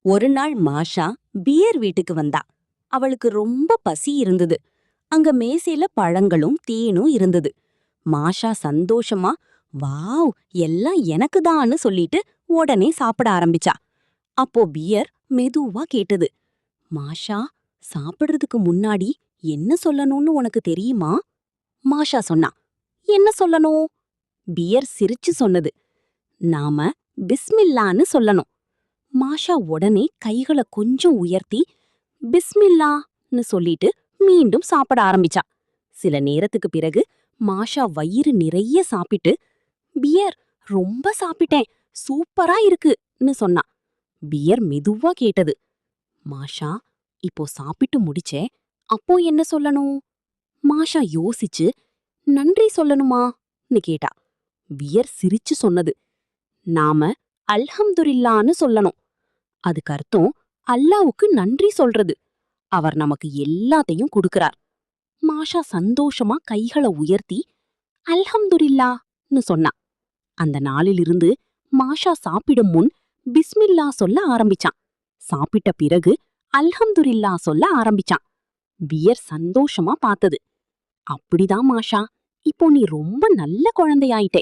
ஒரு நாள் மாஷா பியர் வீட்டுக்கு வந்தா. அவளுக்கு ரொம்ப பசி இருந்தது. அங்க மேசையில பழங்களும் தேனும் இருந்தது. மாஷா சந்தோஷமா, வாவ், எல்லாம் எனக்குதான்னு சொல்லிட்டு உடனே சாப்பிட ஆரம்பிச்சா. அப்போ பியர் மெதுவா கேட்டது, மாஷா, சாப்பிடுறதுக்கு முன்னாடி என்ன சொல்லணும்னு உனக்கு தெரியுமா? மாஷா சொன்னா, என்ன சொல்லணும்? பியர் சிரிச்சு சொன்னது, நாம பிஸ்மில்லான்னு சொல்லணும். மாஷா உடனே கைகளை கொஞ்சம் உயர்த்தி பிஸ்மில்லான்னு சொல்லிட்டு மீண்டும் சாப்பிட ஆரம்பிச்சா. சில நேரத்துக்கு பிறகு மாஷா வயிறு நிறைய சாப்பிட்டு, பியர், ரொம்ப சாப்பிட்டேன், சூப்பரா இருக்குன்னு சொன்னா. பியர் மெதுவா கேட்டது, மாஷா, இப்போ சாப்பிட்டு முடிச்சே, அப்போ என்ன சொல்லணும்? மாஷா யோசிச்சு, நன்றி சொல்லணுமான்னு கேட்டா. பியர் சிரிச்சு சொன்னது, நாம அல்ஹம்துலில்லான்னு சொல்லணும். அதுக்கு அர்த்தம் அல்லாவுக்கு நன்றி சொல்றது. அவர் நமக்கு எல்லாத்தையும் கொடுக்கறார். மாஷா சந்தோஷமா கைகளை உயர்த்தி அல்ஹம்துலில்லான்னு சொன்னா. அந்த நாளிலிருந்து மாஷா சாப்பிடும் முன் பிஸ்மில்லா சொல்ல ஆரம்பிச்சான். சாப்பிட்ட பிறகு அல்ஹம்துலில்லா சொல்ல ஆரம்பிச்சான். பியர் சந்தோஷமா பார்த்தது, அப்படிதான் மாஷா, இப்போ நீ ரொம்ப நல்ல குழந்தையாயிட்டே.